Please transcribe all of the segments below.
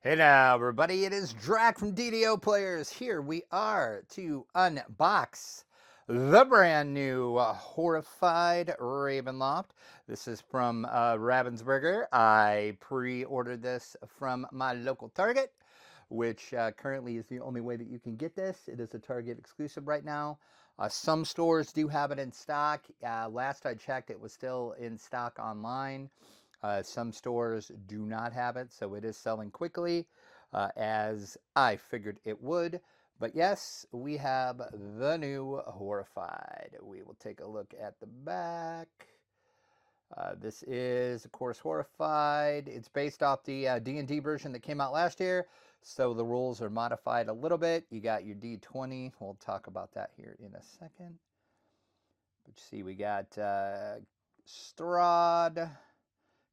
Hey now, everybody, it is Drac from DDO Players. Here we are to unbox the brand new Horrified Ravenloft. This is from Ravensburger. I pre-ordered this from my local Target, which currently is the only way that you can get this. It is a Target exclusive right now. Some stores do have it in stock. Last I checked, it was still in stock online. Some stores do not have it, so it is selling quickly, as I figured it would. But yes, we have the new Horrified. We will take a look at the back. This is, of course, Horrified. It's based off the D&D version that came out last year, so the rules are modified a little bit. You got your D20. We'll talk about that here in a second. But you see, we got Strahd.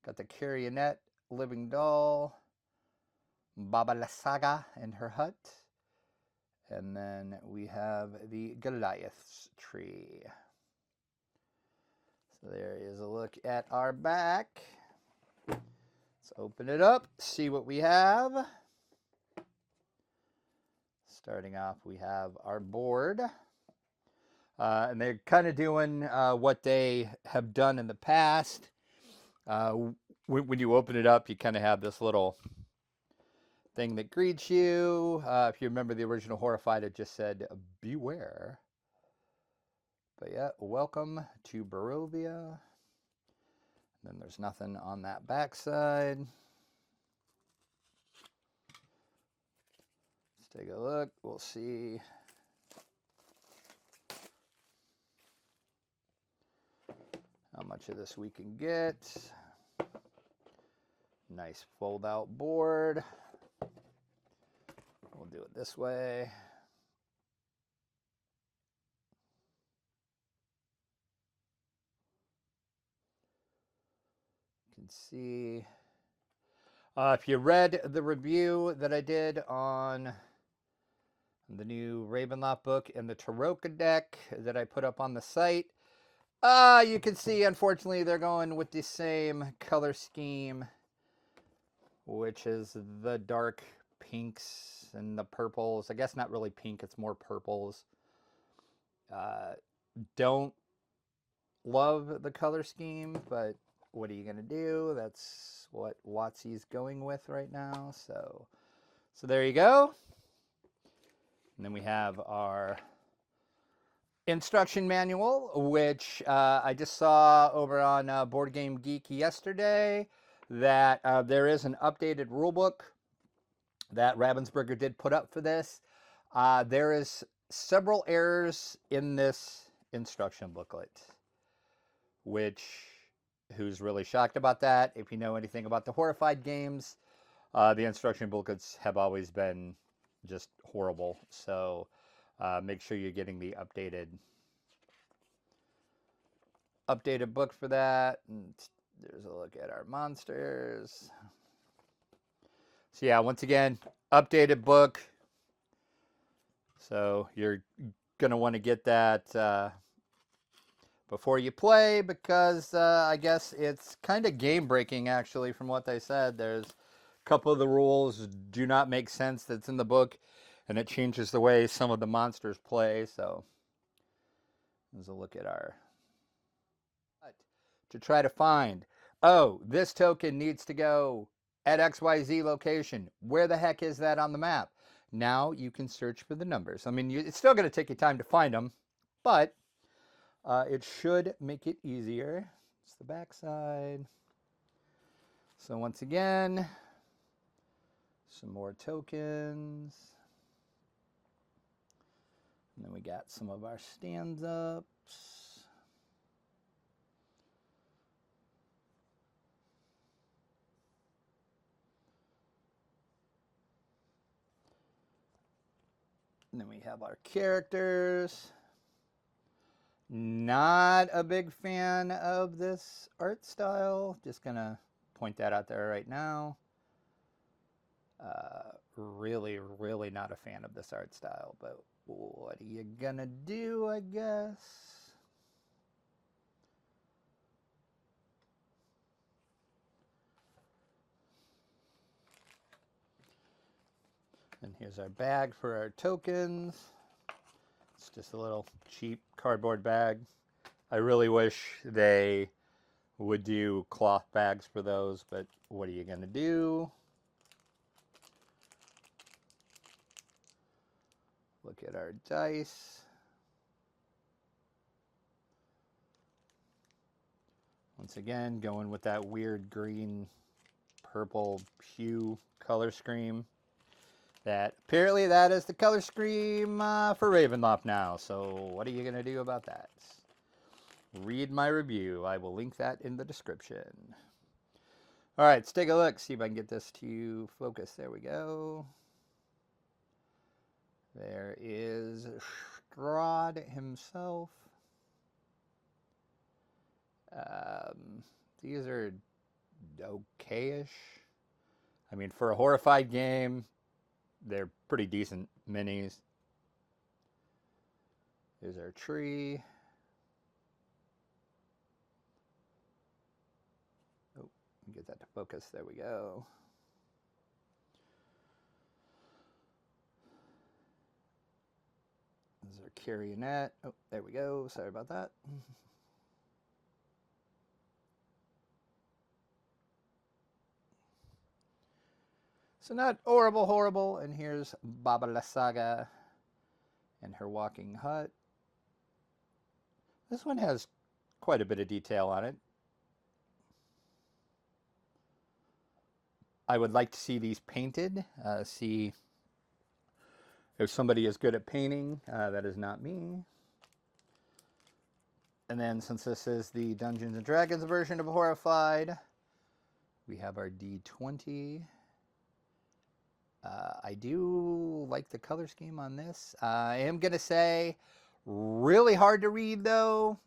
Got the Carionet, Living Doll, Baba Lysaga and her hut. And then we have the Goliath's tree. So there is a look at our back. Let's open it up, see what we have. Starting off, we have our board. And they're kind of doing what they have done in the past. When you open it up, you kind of have this little thing that greets you. If you remember the original Horrified, it just said, beware. But yeah, welcome to Barovia. Then there's nothing on that backside. Let's take a look. We'll see. How much of this we can get. Nice fold out board. We'll do it this way. You can see. If you read the review that I did on the new Ravenloft book and the Taroka deck that I put up on the site, you can see, unfortunately, they're going with the same color scheme, which is the dark pinks and the purples. I guess not really pink, it's more purples. Don't love the color scheme, but what are you going to do? That's what WotC's going with right now. So there you go. And then we have our instruction manual, which I just saw over on Board Game Geek yesterday, that there is an updated rulebook that Ravensburger did put up for this. There is several errors in this instruction booklet, which, who's really shocked about that? If you know anything about the Horrified games, the instruction booklets have always been just horrible. So make sure you're getting the updated book for that. And there's a look at our monsters. So yeah, once again, updated book. So you're going to want to get that before you play, because I guess it's kind of game breaking, actually, from what they said. There's a couple of the rules do not make sense that's in the book, and it changes the way some of the monsters play. So there's a look at our, to try to find, oh, this token needs to go at XYZ location. Where the heck is that on the map? Now you can search for the numbers. I mean, it's still going to take you time to find them, but it should make it easier. It's the back side. So once again, some more tokens. And then we got some of our stand-ups. And then we have our characters. Not a big fan of this art style. Just gonna point that out there right now. Really, really not a fan of this art style, but what are you gonna do, I guess? And here's our bag for our tokens. It's just a little cheap cardboard bag. I really wish they would do cloth bags for those, but what are you going to do? Look at our dice. Once again, going with that weird green, purple hue color scheme. That apparently that is the color scheme for Ravenloft now. So what are you going to do about that? Read my review. I will link that in the description. All right, let's take a look. See if I can get this to focus. There we go. There is Strahd himself. These are okay-ish. I mean, for a Horrified game, they're pretty decent minis. There's our tree. Oh, get that to focus. There we go. There's our carrionet. Oh, there we go. Sorry about that. So not horrible. And here's Baba Lysaga and her walking hut. This one has quite a bit of detail on it. I would like to see these painted, see if somebody is good at painting. That is not me. And then since this is the Dungeons and Dragons version of Horrified, we have our D20. I do like the color scheme on this. I am going to say really hard to read though,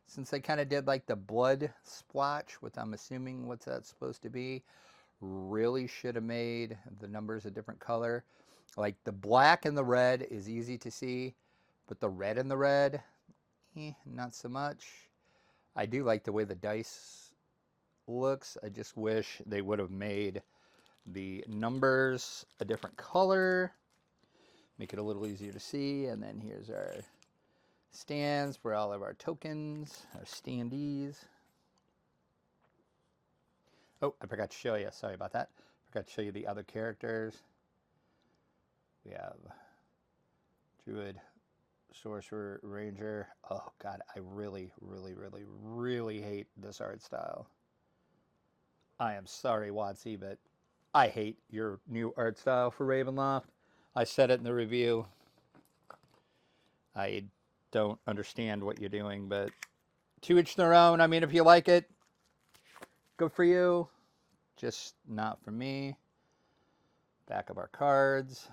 since they kind of did like the blood splotch, which I'm assuming what's that supposed to be. Really should have made the numbers a different color. Like the black and the red is easy to see, but the red and the red, not so much. I do like the way the dice looks. I just wish they would have made the numbers a different color, make it a little easier to see. And then here's our stands for all of our tokens, our standees. Oh, I forgot to show you. Sorry about that. Forgot to show you the other characters. We have Druid, Sorcerer, Ranger. Oh God, I really hate this art style. I am sorry, Watsy, but I hate your new art style for Ravenloft. I said it in the review. I don't understand what you're doing, but to each their own. I mean, if you like it, good for you. Just not for me. Back of our cards.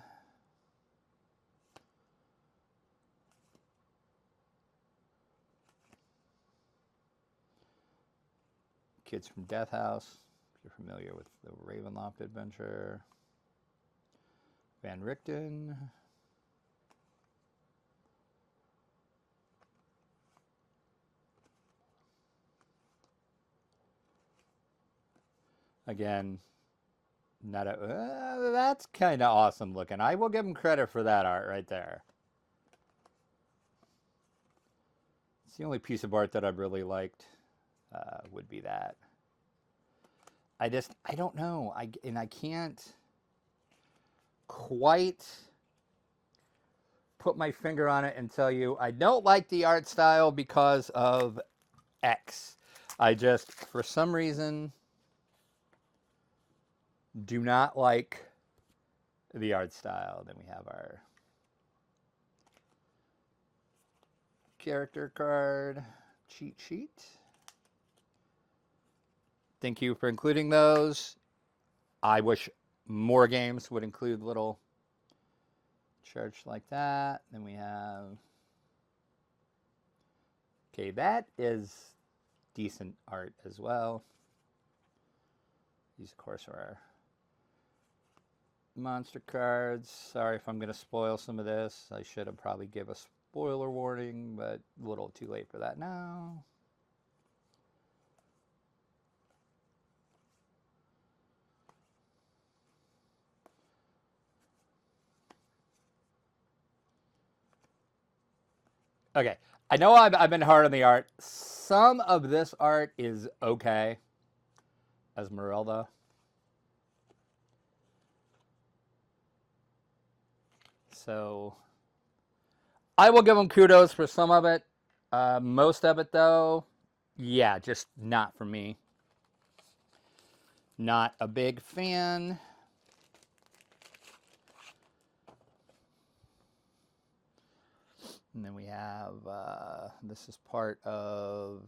Kids from Death House. You're familiar with the Ravenloft adventure. Van Richten. Again, not a. That's kind of awesome looking. I will give him credit for that art right there. It's the only piece of art that I've really liked. Would be that. I don't know. I can't quite put my finger on it and tell you I don't like the art style because of X. I just, for some reason, do not like the art style. Then we have our character card cheat sheet. Thank you for including those. I wish more games would include little charts like that. Then we have, okay, that is decent art as well. These, of course, are our monster cards. Sorry if I'm going to spoil some of this. I should have probably give a spoiler warning, but a little too late for that now. Okay, I know I've been hard on the art. Some of this art is okay. Esmeralda. So I will give them kudos for some of it. Most of it, though, yeah, just not for me. Not a big fan. And then we have, this is part of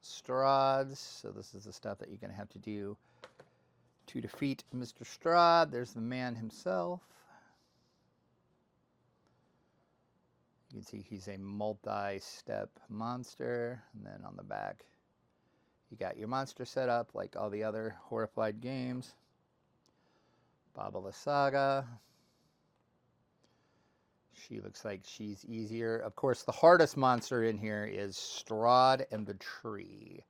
Strahd's. So this is the stuff that you're going to have to do to defeat Mr. Strahd. There's the man himself. You can see he's a multi-step monster. And then on the back, you got your monster set up like all the other Horrified games. Baba Saga. She looks like she's easier. Of course, the hardest monster in here is Strahd and the tree.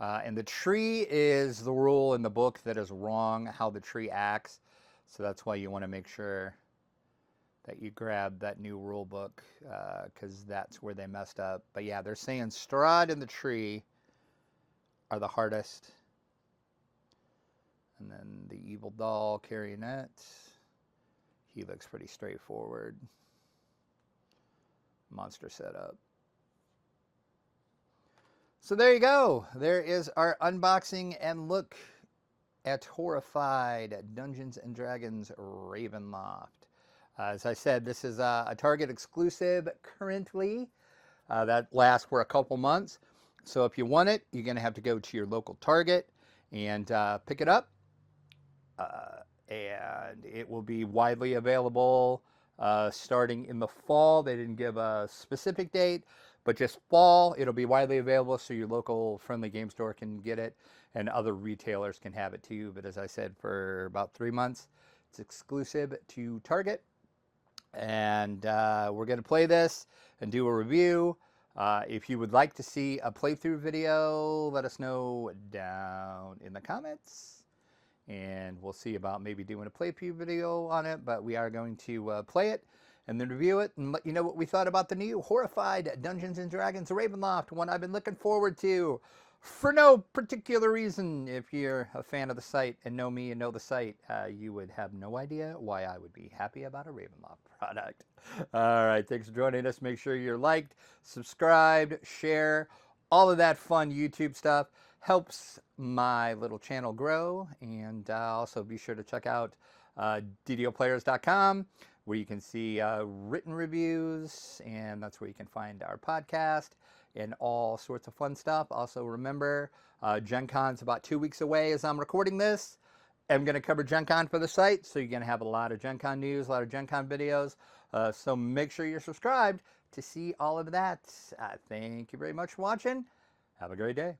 And the tree is the rule in the book that is wrong, how the tree acts. So that's why you want to make sure that you grab that new rule book, because that's where they messed up. But yeah, they're saying Strahd and the tree are the hardest. And then the evil doll carrionet. He looks pretty straightforward. Monster setup. So there you go. There is our unboxing and look at Horrified Dungeons & Dragons Ravenloft. As I said, this is a Target exclusive currently. That lasts for a couple months. So if you want it, you're going to have to go to your local Target and pick it up. And it will be widely available starting in the fall. They didn't give a specific date, but just fall. It'll be widely available so your local friendly game store can get it and other retailers can have it too. But as I said, for about 3 months, it's exclusive to Target. And we're going to play this and do a review. If you would like to see a playthrough video, let us know down in the comments. And we'll see about maybe doing a playthrough video on it, but we are going to play it and then review it and let you know what we thought about the new Horrified Dungeons & Dragons Ravenloft, one I've been looking forward to for no particular reason. If you're a fan of the site and know me and know the site, you would have no idea why I would be happy about a Ravenloft product. All right, thanks for joining us. Make sure you're liked, subscribed, share, all of that fun YouTube stuff. Helps my little channel grow. And also be sure to check out ddoplayers.com, where you can see written reviews, and that's where you can find our podcast and all sorts of fun stuff. Also remember, Gen Con's about 2 weeks away as I'm recording this. I'm going to cover Gen Con for the site, so you're going to have a lot of Gen Con news, a lot of Gen Con videos. So make sure you're subscribed to see all of that. Thank you very much for watching. Have a great day.